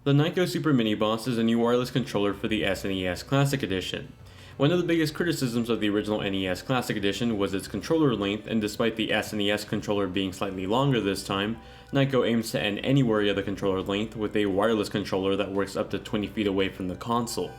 The Nyko Super Miniboss is a new wireless controller for the SNES Classic Edition. One of the biggest criticisms of the original NES Classic Edition was its controller length, and despite the SNES controller being slightly longer this time, Nyko aims to end any worry of the controller length with a wireless controller that works up to 20 feet away from the console.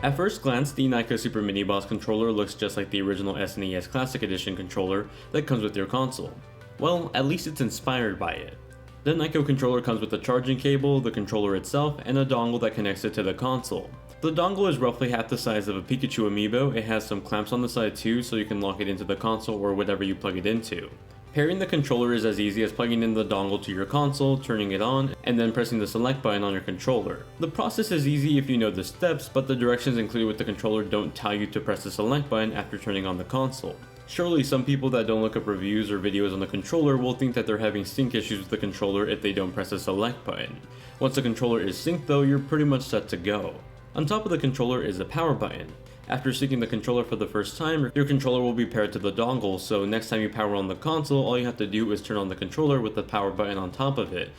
At first glance, the Nyko Super Miniboss controller looks just like the original SNES Classic Edition controller that comes with your console. Well, at least it's inspired by it. The Nyko controller comes with a charging cable, the controller itself, and a dongle that connects it to the console. The dongle is roughly half the size of a Pikachu amiibo. It has some clamps on the side too, so you can lock it into the console or whatever you plug it into. Pairing the controller is as easy as plugging in the dongle to your console, turning it on, and then pressing the select button on your controller. The process is easy if you know the steps, but the directions included with the controller don't tell you to press the select button after turning on the console. Surely some people that don't look up reviews or videos on the controller will think that they're having sync issues with the controller if they don't press the select button. Once the controller is synced though, you're pretty much set to go. On top of the controller is a power button. After syncing the controller for the first time, your controller will be paired to the dongle, so next time you power on the console, all you have to do is turn on the controller with the power button on top of it.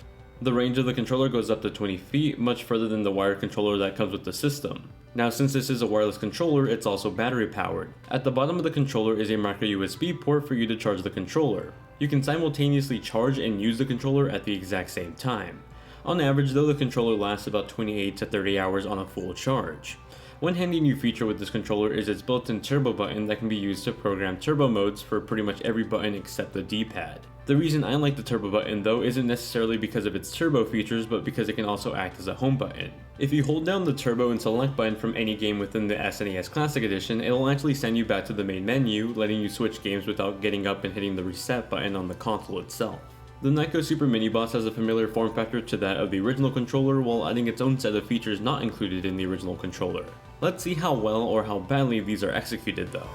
The range of the controller goes up to 20 feet, much further than the wired controller that comes with the system. Now, since this is a wireless controller, it's also battery powered. At the bottom of the controller is a micro USB port for you to charge the controller. You can simultaneously charge and use the controller at the exact same time. On average though, the controller lasts about 28 to 30 hours on a full charge. One handy new feature with this controller is its built-in turbo button that can be used to program turbo modes for pretty much every button except the D-pad. The reason I like the turbo button though isn't necessarily because of its turbo features, but because it can also act as a home button. If you hold down the turbo and select button from any game within the SNES Classic Edition, it'll actually send you back to the main menu, letting you switch games without getting up and hitting the reset button on the console itself. The Nyko Super Miniboss has a familiar form factor to that of the original controller while adding its own set of features not included in the original controller. Let's see how well or how badly these are executed though.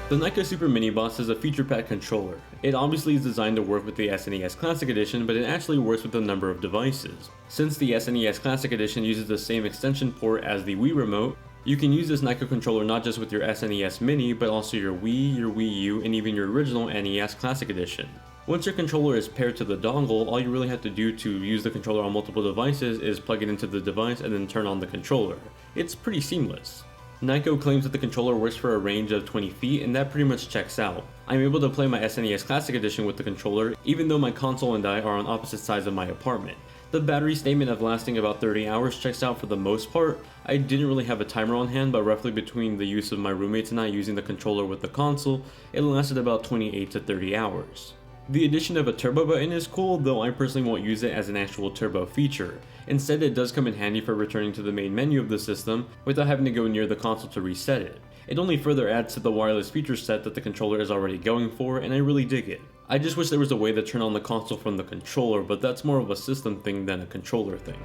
The Nyko Super Miniboss is a feature-packed controller. It obviously is designed to work with the SNES Classic Edition, but it actually works with a number of devices. Since the SNES Classic Edition uses the same extension port as the Wii remote, you can use this Nyko controller not just with your SNES Mini, but also your Wii, your Wii U, and even your original NES Classic Edition. Once your controller is paired to the dongle, all you really have to do to use the controller on multiple devices is plug it into the device and then turn on the controller. It's pretty seamless. Nyko claims that the controller works for a range of 20 feet, and that pretty much checks out. I'm able to play my SNES Classic Edition with the controller, even though my console and I are on opposite sides of my apartment. The battery statement of lasting about 30 hours checks out for the most part. I didn't really have a timer on hand, but roughly between the use of my roommates and I using the controller with the console, it lasted about 28 to 30 hours. The addition of a turbo button is cool, though I personally won't use it as an actual turbo feature. Instead, it does come in handy for returning to the main menu of the system without having to go near the console to reset it. It only further adds to the wireless feature set that the controller is already going for, and I really dig it. I just wish there was a way to turn on the console from the controller, but that's more of a system thing than a controller thing.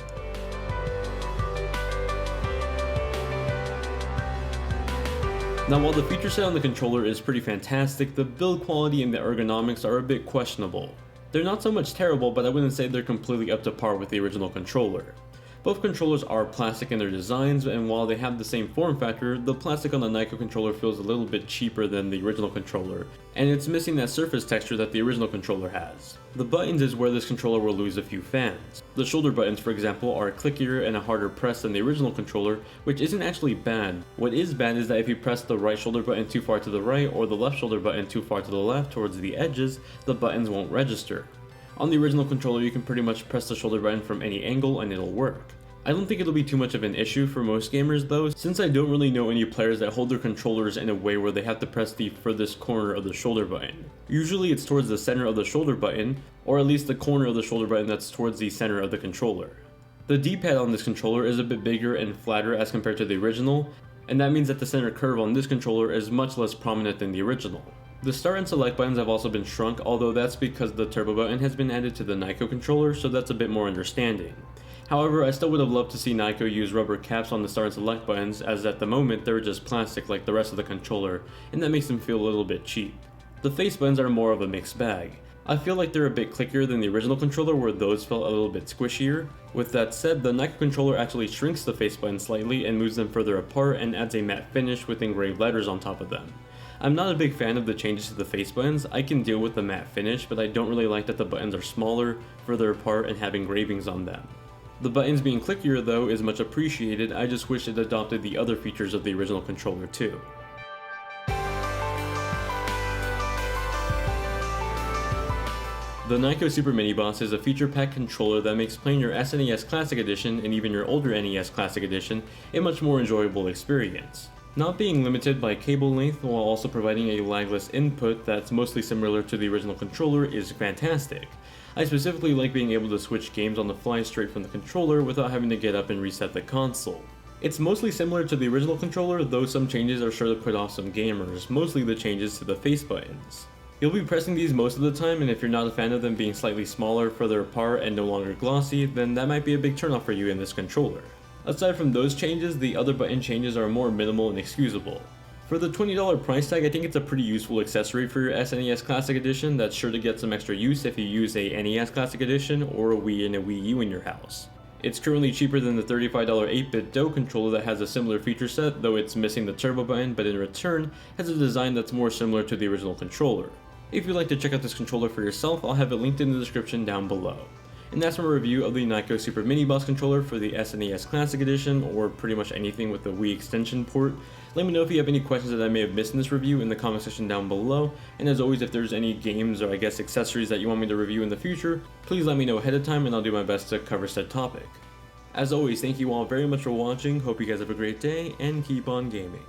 Now, while the feature set on the controller is pretty fantastic, the build quality and the ergonomics are a bit questionable. They're not so much terrible, but I wouldn't say they're completely up to par with the original controller. Both controllers are plastic in their designs, and while they have the same form factor, the plastic on the Nyko controller feels a little bit cheaper than the original controller, and it's missing that surface texture that the original controller has. The buttons is where this controller will lose a few fans. The shoulder buttons, for example, are clickier and a harder press than the original controller, which isn't actually bad. What is bad is that if you press the right shoulder button too far to the right or the left shoulder button too far to the left towards the edges, the buttons won't register. On the original controller, you can pretty much press the shoulder button from any angle and it'll work. I don't think it'll be too much of an issue for most gamers though, since I don't really know any players that hold their controllers in a way where they have to press the furthest corner of the shoulder button. Usually it's towards the center of the shoulder button, or at least the corner of the shoulder button that's towards the center of the controller. The D-pad on this controller is a bit bigger and flatter as compared to the original, and that means that the center curve on this controller is much less prominent than the original. The start and select buttons have also been shrunk, although that's because the turbo button has been added to the Nyko controller, so that's a bit more understanding. However, I still would have loved to see Nyko use rubber caps on the start and select buttons, as at the moment they're just plastic like the rest of the controller, and that makes them feel a little bit cheap. The face buttons are more of a mixed bag. I feel like they're a bit clickier than the original controller where those felt a little bit squishier. With that said, the Nyko controller actually shrinks the face buttons slightly and moves them further apart and adds a matte finish with engraved letters on top of them. I'm not a big fan of the changes to the face buttons. I can deal with the matte finish, but I don't really like that the buttons are smaller, further apart, and have engravings on them. The buttons being clickier though is much appreciated. I just wish it adopted the other features of the original controller too. The Nyko Super Miniboss is a feature-packed controller that makes playing your SNES Classic Edition and even your older NES Classic Edition a much more enjoyable experience. Not being limited by cable length while also providing a lagless input that's mostly similar to the original controller is fantastic. I specifically like being able to switch games on the fly straight from the controller without having to get up and reset the console. It's mostly similar to the original controller, though some changes are sure to put off some gamers, mostly the changes to the face buttons. You'll be pressing these most of the time, and if you're not a fan of them being slightly smaller, further apart, and no longer glossy, then that might be a big turnoff for you in this controller. Aside from those changes, the other button changes are more minimal and excusable. For the $20 price tag, I think it's a pretty useful accessory for your SNES Classic Edition that's sure to get some extra use if you use a NES Classic Edition or a Wii and a Wii U in your house. It's currently cheaper than the $35 8-bit DOE controller that has a similar feature set, though it's missing the turbo button, but in return has a design that's more similar to the original controller. If you'd like to check out this controller for yourself, I'll have it linked in the description down below. And that's my review of the Nyko Super Miniboss controller for the SNES Classic Edition, or pretty much anything with the Wii extension port. Let me know if you have any questions that I may have missed in this review in the comment section down below, and as always, if there's any games or I guess accessories that you want me to review in the future, please let me know ahead of time and I'll do my best to cover said topic. As always, thank you all very much for watching, hope you guys have a great day, and keep on gaming.